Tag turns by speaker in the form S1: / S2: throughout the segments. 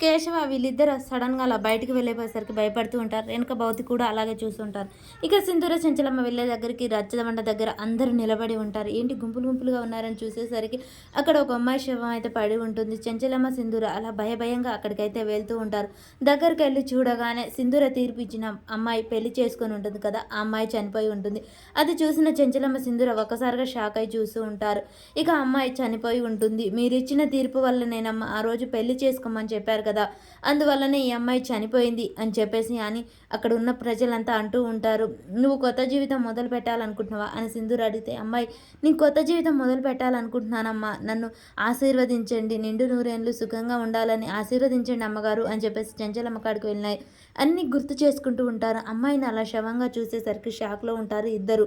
S1: కేశవ వీళ్ళిద్దరు సడన్గా అలా బయటికి వెళ్ళిపోయేసరికి భయపడుతూ ఉంటారు. వెనుక భౌతి కూడా అలాగే చూస్తుంటారు. ఇక సింధూర చెంచలమ్మ వెళ్ళే దగ్గరికి రచ్చబండ దగ్గర అందరూ నిలబడి ఉంటారు. ఏంటి గుంపులు గుంపులుగా ఉన్నారని చూసేసరికి అక్కడ ఒక అమ్మాయి శవం అయితే పడి ఉంటుంది. చెంచలమ్మ సింధూర అలా భయంగా అక్కడికైతే వెళ్తూ ఉంటారు. దగ్గరికి వెళ్ళి చూడగానే సింధూర తీర్పు ఇచ్చిన అమ్మాయి పెళ్లి చేసుకొని ఉంటుంది కదా, ఆ అమ్మాయి చనిపోయి ఉంటుంది. అది చూసిన చెంచలమ్మ సింధూర ఒక్కసారిగా షాక్ అయి చూస్తూ ఉంటారు. ఇక అమ్మాయి చనిపోయి ఉంటుంది. మీరు ఇచ్చిన తీర్పు వల్ల నేనమ్మ ఆ రోజు పెళ్లి చేసుకోమని చెప్పారు కదా, అందువల్లనే ఈ అమ్మాయి చనిపోయింది అని చెప్పేసి అని అక్కడ ఉన్న ప్రజలంతా అంటూ ఉంటారు. నువ్వు కొత్త జీవితం మొదలు పెట్టాలనుకుంటున్నావా అని సింధూర్ అడిగితే, అమ్మాయి నేను కొత్త జీవితం మొదలు పెట్టాలనుకుంటున్నానమ్మా, నన్ను ఆశీర్వదించండి, నిండు నూరేళ్ళు సుఖంగా ఉండాలని ఆశీర్వదించండి అమ్మగారు అని చెప్పేసి చెంచలమ్మ కాడికి వెళ్ళినాయి అన్నీ గుర్తు చేసుకుంటూ ఉంటారు. అమ్మాయిని అలా శవంగా చూసేసరికి షాక్లో ఉంటారు ఇద్దరు.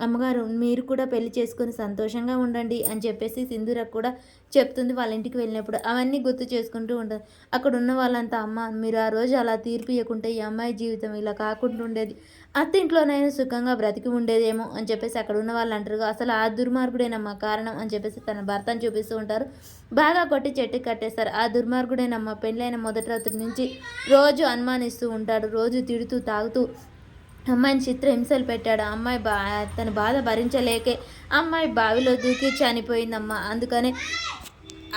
S1: అమ్మగారు మీరు కూడా పెళ్లి చేసుకొని సంతోషంగా ఉండండి అని చెప్పేసి సింధూర కూడా చెప్తుంది వాళ్ళ ఇంటికి వెళ్ళినప్పుడు. అవన్నీ గుర్తు చేసుకుంటూ ఉంటారు. అక్కడ ఉన్న వాళ్ళంతా, అమ్మ మీరు ఆ రోజు అలా తీర్పు ఇవ్వకుంటే ఈ అమ్మాయి జీవితం ఇలా కాకుండా ఉండేది, అత్తింట్లోనైనా సుఖంగా బ్రతికి ఉండేదేమో అని చెప్పేసి అక్కడ ఉన్న వాళ్ళు అంటారు. అసలు ఆ దుర్మార్గుడేనమ్మా కారణం అని చెప్పేసి తన భర్తను చూపిస్తూ ఉంటారు. బాగా కొట్టి చెట్టుకి కట్టేస్తారు. ఆ దుర్మార్గుడేనమ్మా పెళ్ళైన మొదటి రాత్రి నుంచి రోజు అనుమానిస్తూ ఉంటాడు, రోజు తిడుతూ తాగుతూ అమ్మాయిని చిత్రహింసలు పెట్టాడు. అమ్మాయి తన బాధ భరించలేకే అమ్మాయి బావిలో దూకి చనిపోయిందమ్మా. అందుకనే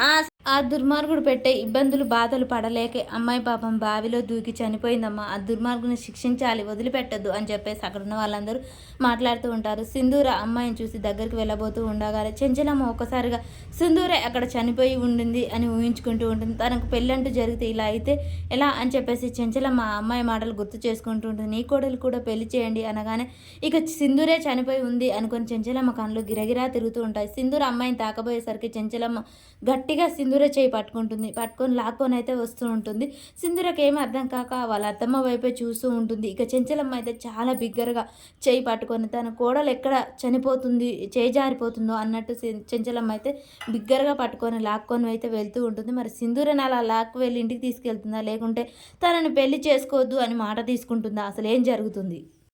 S1: ఆ ఆ దుర్మార్గుడు పెట్టే ఇబ్బందులు బాధలు పడలేకే అమ్మాయి పాపం బావిలో దూకి చనిపోయిందమ్మా. ఆ దుర్మార్గుని శిక్షించాలి, వదిలిపెట్టద్దు అని చెప్పేసి అక్కడ ఉన్న వాళ్ళందరూ మాట్లాడుతూ ఉంటారు. సింధూర అమ్మాయిని చూసి దగ్గరికి వెళ్ళబోతూ ఉండగానే చెంచలమ్మ ఒక్కసారిగా సింధూరే అక్కడ చనిపోయి ఉండింది అని ఊహించుకుంటూ ఉంటుంది. తనకు పెళ్ళంటూ జరిగితే ఇలా అయితే ఎలా అని చెప్పేసి చెంచలమ్మ ఆ అమ్మాయి మాటలు గుర్తు చేసుకుంటూ ఉంటుంది. నీ కోడలు కూడా పెళ్లి చేయండి అనగానే ఇక సింధూరే చనిపోయి ఉంది అనుకుని చెంచలమ్మ కళ్ళు గిరగిరా తిరుగుతూ ఉంటాయి. సింధూర అమ్మాయిని తాకబోయేసరికి చెంచలమ్మ గట్టిగా సింధూర చేయి పట్టుకుంటుంది. పట్టుకొని లాక్కొని అయితే వస్తూ ఉంటుంది. సింధూరకి ఏమీ అర్థం కాక వాళ్ళ అత్తమ్మ వైపే చూస్తూ ఉంటుంది. ఇక చెంచలమ్మ అయితే చాలా బిగ్గరగా చేయి పట్టుకొని తన కోడలు ఎక్కడ చనిపోతుంది, చేయి జారిపోతుందో అన్నట్టు చెంచలమ్మ అయితే బిగ్గరగా పట్టుకొని లాక్కొని అయితే వెళ్తూ ఉంటుంది. మరి సింధూరని అలా లాక్కు వెళ్ళి ఇంటికి తీసుకెళ్తుందా, లేకుంటే తనని పెళ్లి చేసుకోవద్దు అని మాట తీసుకుంటుందా, అసలు ఏం జరుగుతుంది?